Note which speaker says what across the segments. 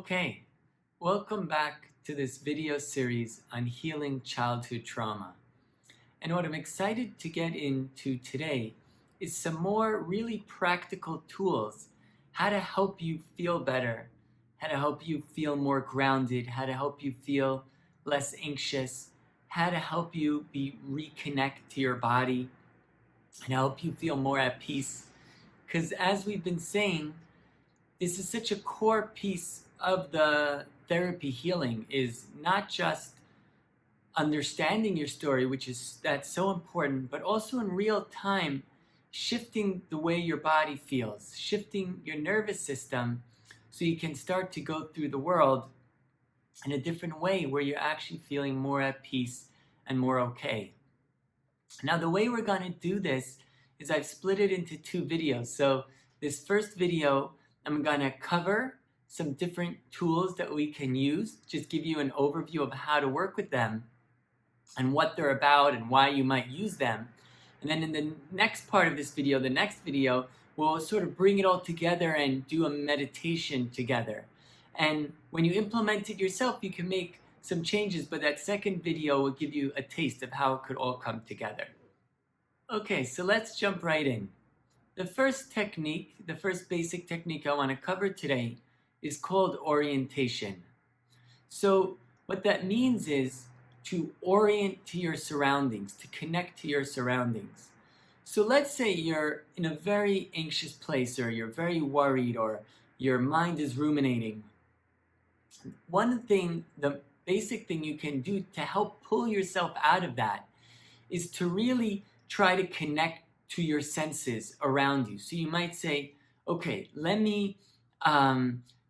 Speaker 1: Okay, welcome back to this video series on healing childhood trauma. And what I'm excited to get into today is some more really practical tools, how to help you feel better, how to help you feel more grounded, how to help you feel less anxious, how to help you reconnect to your body, and help you feel more at peace. Because as we've been saying, this is such a core piece of the therapy healing, is not just understanding your story, that's so important, but also in real time shifting the way your body feels, shifting your nervous system so you can start to go through the world in a different way where you're actually feeling more at peace and more okay. Now, the way we're going to do this is I've split it into two videos. So this first video, I'm going to cover some different tools that we can use, just give you an overview of how to work with them and what they're about and why you might use them. And then in the next part of this video, the next video, we'll sort of bring it all together and do a meditation together. And when you implement it yourself, you can make some changes, but that second video will give you a taste of how it could all come together. Okay, so let's jump right in. The first technique, the first basic technique I want to cover today is called orientation. So what that means is to orient to your surroundings, to connect to your surroundings. So let's say you're in a very anxious place, or you're very worried, or your mind is ruminating. One thing, the basic thing you can do to help pull yourself out of that is to really try to connect to your senses around you. So you might say, okay, let me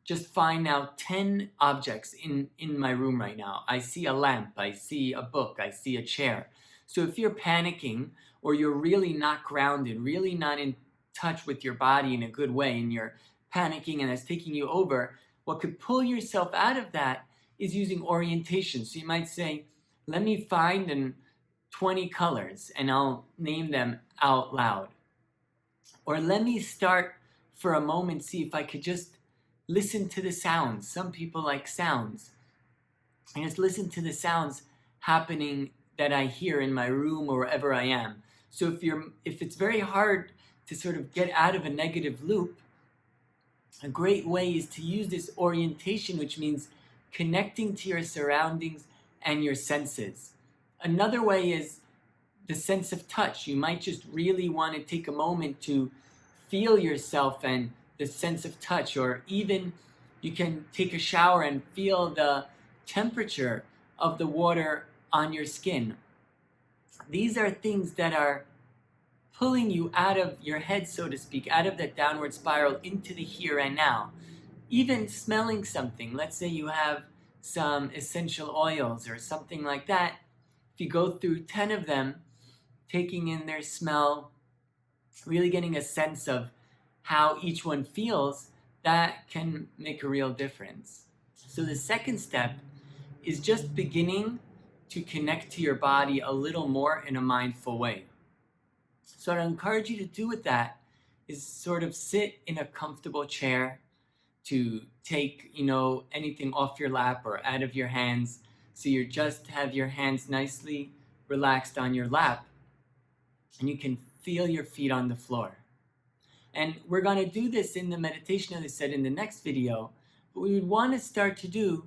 Speaker 1: just find now 10 objects in my room right now. I see a lamp, I see a book, I see a chair. So if you're panicking, or you're really not grounded, really not in touch with your body in a good way, and you're panicking and it's taking you over, what could pull yourself out of that is using orientation. So you might say, let me find 20 colors and I'll name them out loud. Or let me start for a moment, see if I could just listen to the sounds. Some people like sounds. And just listen to the sounds happening that I hear in my room or wherever I am. So if it's very hard to sort of get out of a negative loop, a great way is to use this orientation, which means connecting to your surroundings and your senses. Another way is the sense of touch. You might just really want to take a moment to feel yourself and the sense of touch, or even you can take a shower and feel the temperature of the water on your skin. These are things that are pulling you out of your head, so to speak, out of that downward spiral into the here and now. Even smelling something, let's say you have some essential oils or something like that, if you go through 10 of them, taking in their smell, really getting a sense of how each one feels, that can make a real difference. So the second step is just beginning to connect to your body a little more in a mindful way. So what I encourage you to do with that is sort of sit in a comfortable chair, to take, anything off your lap or out of your hands. So you just have your hands nicely relaxed on your lap, and you can feel your feet on the floor. And we're going to do this in the meditation, as I said, in the next video. What we would want to start to do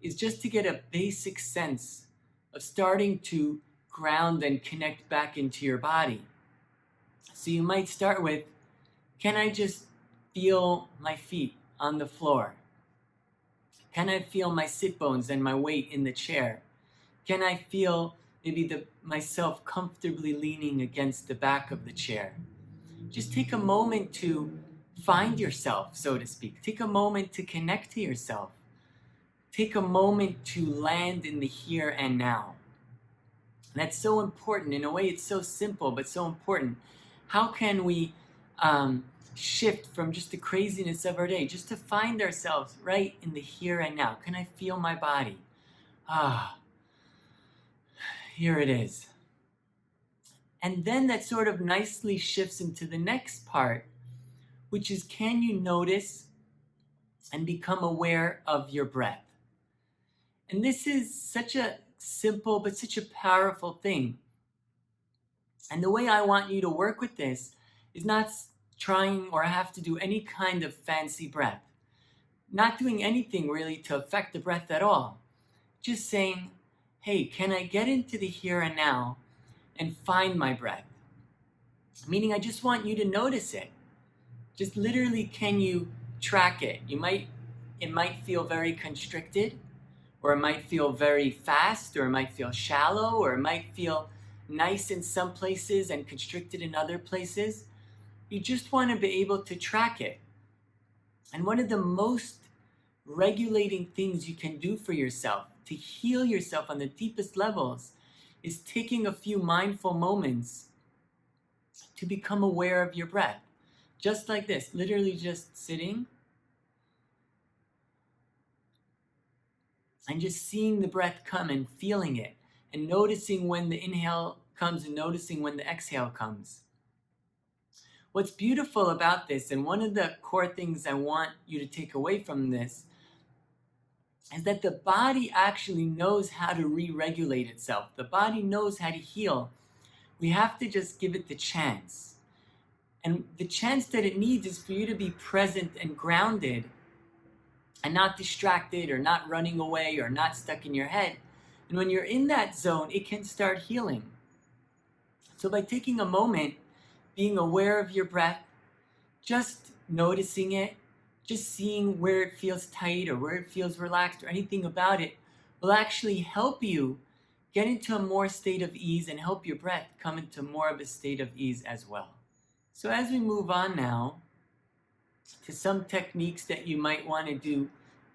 Speaker 1: is just to get a basic sense of starting to ground and connect back into your body. So you might start with, can I just feel my feet on the floor? Can I feel my sit bones and my weight in the chair? Can I feel maybe myself comfortably leaning against the back of the chair? Just take a moment to find yourself, so to speak. Take a moment to connect to yourself. Take a moment to land in the here and now. That's so important. In a way, it's so simple, but so important. How can we shift from just the craziness of our day, just to find ourselves right in the here and now? Can I feel my body? Here it is. And then that sort of nicely shifts into the next part, which is, can you notice and become aware of your breath. And this is such a simple but such a powerful thing. And the way I want you to work with this is not trying or have to do any kind of fancy breath. Not doing anything really to affect the breath at all. Just saying, hey, can I get into the here and now and find my breath? Meaning I just want you to notice it. Just literally, can you track it? It might feel very constricted, or it might feel very fast, or it might feel shallow, or it might feel nice in some places and constricted in other places. You just want to be able to track it. And one of the most regulating things you can do for yourself to heal yourself on the deepest levels is taking a few mindful moments to become aware of your breath. Just like this, literally just sitting and just seeing the breath come and feeling it and noticing when the inhale comes and noticing when the exhale comes. What's beautiful about this, and one of the core things I want you to take away from this, is that the body actually knows how to re-regulate itself. The body knows how to heal. We have to just give it the chance. And the chance that it needs is for you to be present and grounded and not distracted or not running away or not stuck in your head. And when you're in that zone, it can start healing. So by taking a moment, being aware of your breath, just noticing it, just seeing where it feels tight or where it feels relaxed or anything about it will actually help you get into a more state of ease and help your breath come into more of a state of ease as well. So as we move on now to some techniques that you might want to do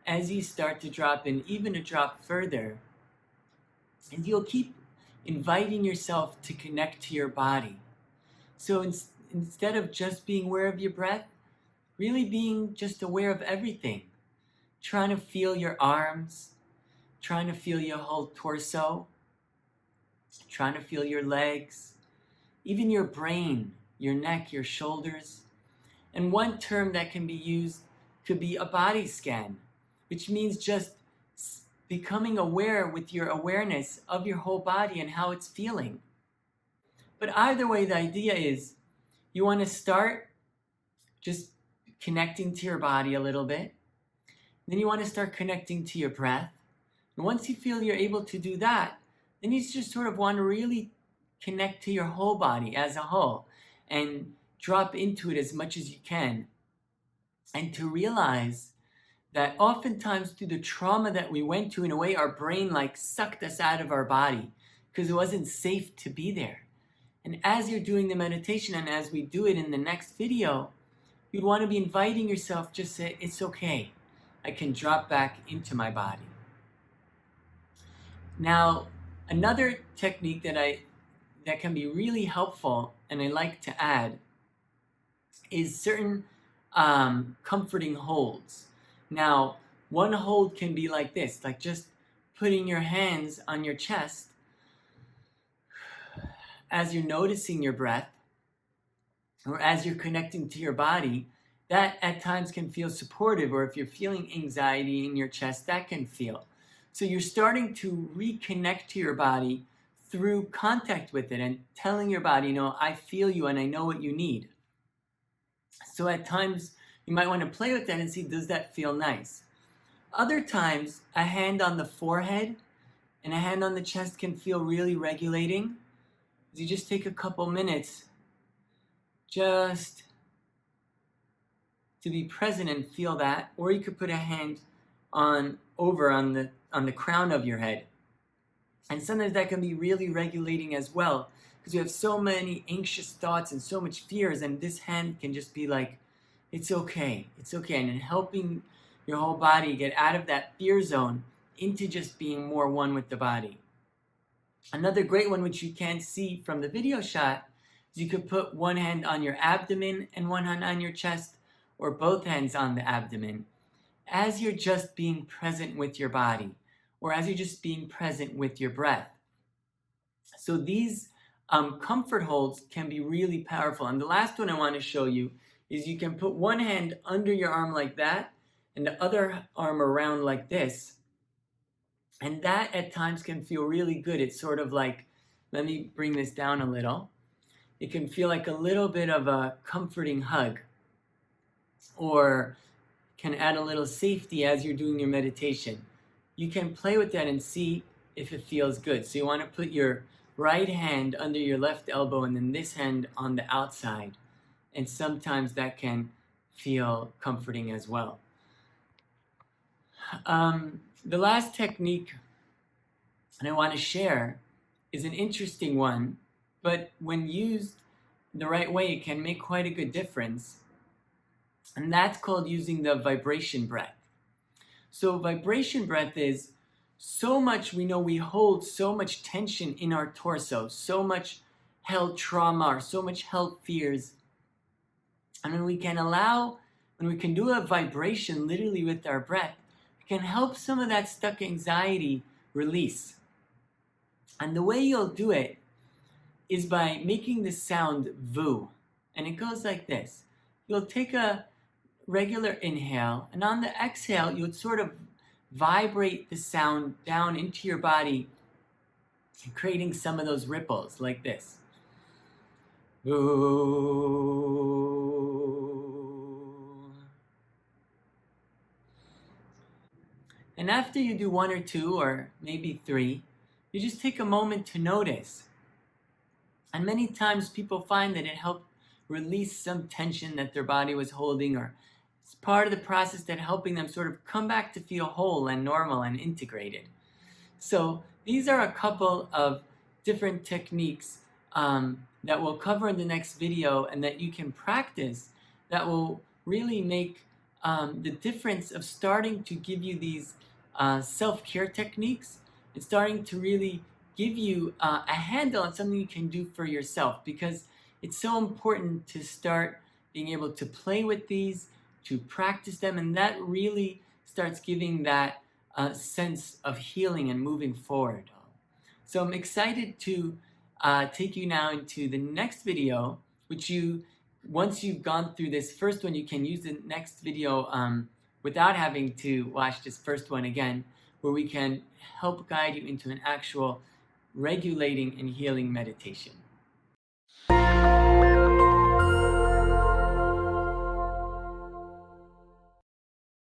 Speaker 1: as you start to drop in, even a drop further, and you'll keep inviting yourself to connect to your body. So instead of just being aware of your breath, really being just aware of everything. Trying to feel your arms, trying to feel your whole torso, trying to feel your legs, even your brain, your neck, your shoulders. And one term that can be used could be a body scan, which means just becoming aware with your awareness of your whole body and how it's feeling. But either way, the idea is you want to start just connecting to your body a little bit. Then you want to start connecting to your breath. And once you feel you're able to do that, then you just sort of want to really connect to your whole body as a whole and drop into it as much as you can. And to realize that oftentimes through the trauma that we went to, in a way, our brain sucked us out of our body because it wasn't safe to be there. And as you're doing the meditation, and as we do it in the next video, you'd want to be inviting yourself, just say, it's okay. I can drop back into my body. Now, another technique that can be really helpful, and I like to add, is certain comforting holds. Now, one hold can be like this, like just putting your hands on your chest as you're noticing your breath, or as you're connecting to your body. That at times can feel supportive, or if you're feeling anxiety in your chest, that can feel. So you're starting to reconnect to your body through contact with it and telling your body, I feel you and I know what you need. So at times you might want to play with that and see, does that feel nice? Other times, a hand on the forehead and a hand on the chest can feel really regulating. You just take a couple minutes just to be present and feel that, or you could put a hand on the crown of your head. And sometimes that can be really regulating as well, because you have so many anxious thoughts and so much fears, and this hand can just be like, it's okay, and helping your whole body get out of that fear zone into just being more one with the body. Another great one, which you can't see from the video shot, is you could put one hand on your abdomen and one hand on your chest, or both hands on the abdomen, as you're just being present with your body, or as you're just being present with your breath. So these comfort holds can be really powerful. And the last one I want to show you is you can put one hand under your arm like that, and the other arm around like this. And that at times can feel really good. It's sort of like, let me bring this down a little. It can feel like a little bit of a comforting hug, or can add a little safety as you're doing your meditation. You can play with that and see if it feels good. So you want to put your right hand under your left elbow and then this hand on the outside. And sometimes that can feel comforting as well. The last technique that I want to share is an interesting one, but when used the right way, it can make quite a good difference. And that's called using the vibration breath. So vibration breath is so much, we know we hold so much tension in our torso, so much held trauma or so much held fears. And when we can do a vibration literally with our breath, it can help some of that stuck anxiety release. And the way you'll do it is by making the sound VU. And it goes like this. You'll take a regular inhale, and on the exhale, you would sort of vibrate the sound down into your body, creating some of those ripples like this. And after you do 1 or 2 or maybe 3, you just take a moment to notice. And many times people find that it helped release some tension that their body was holding, or it's part of the process that helping them sort of come back to feel whole and normal and integrated. So these are a couple of different techniques that we'll cover in the next video and that you can practice that will really make the difference of starting to give you these self-care techniques and starting to really give you a handle on something you can do for yourself, because it's so important to start being able to play with these, to practice them, and that really starts giving that sense of healing and moving forward. So I'm excited to take you now into the next video, which once you've gone through this first one, you can use the next video without having to watch this first one again, where we can help guide you into an actual regulating and healing meditation.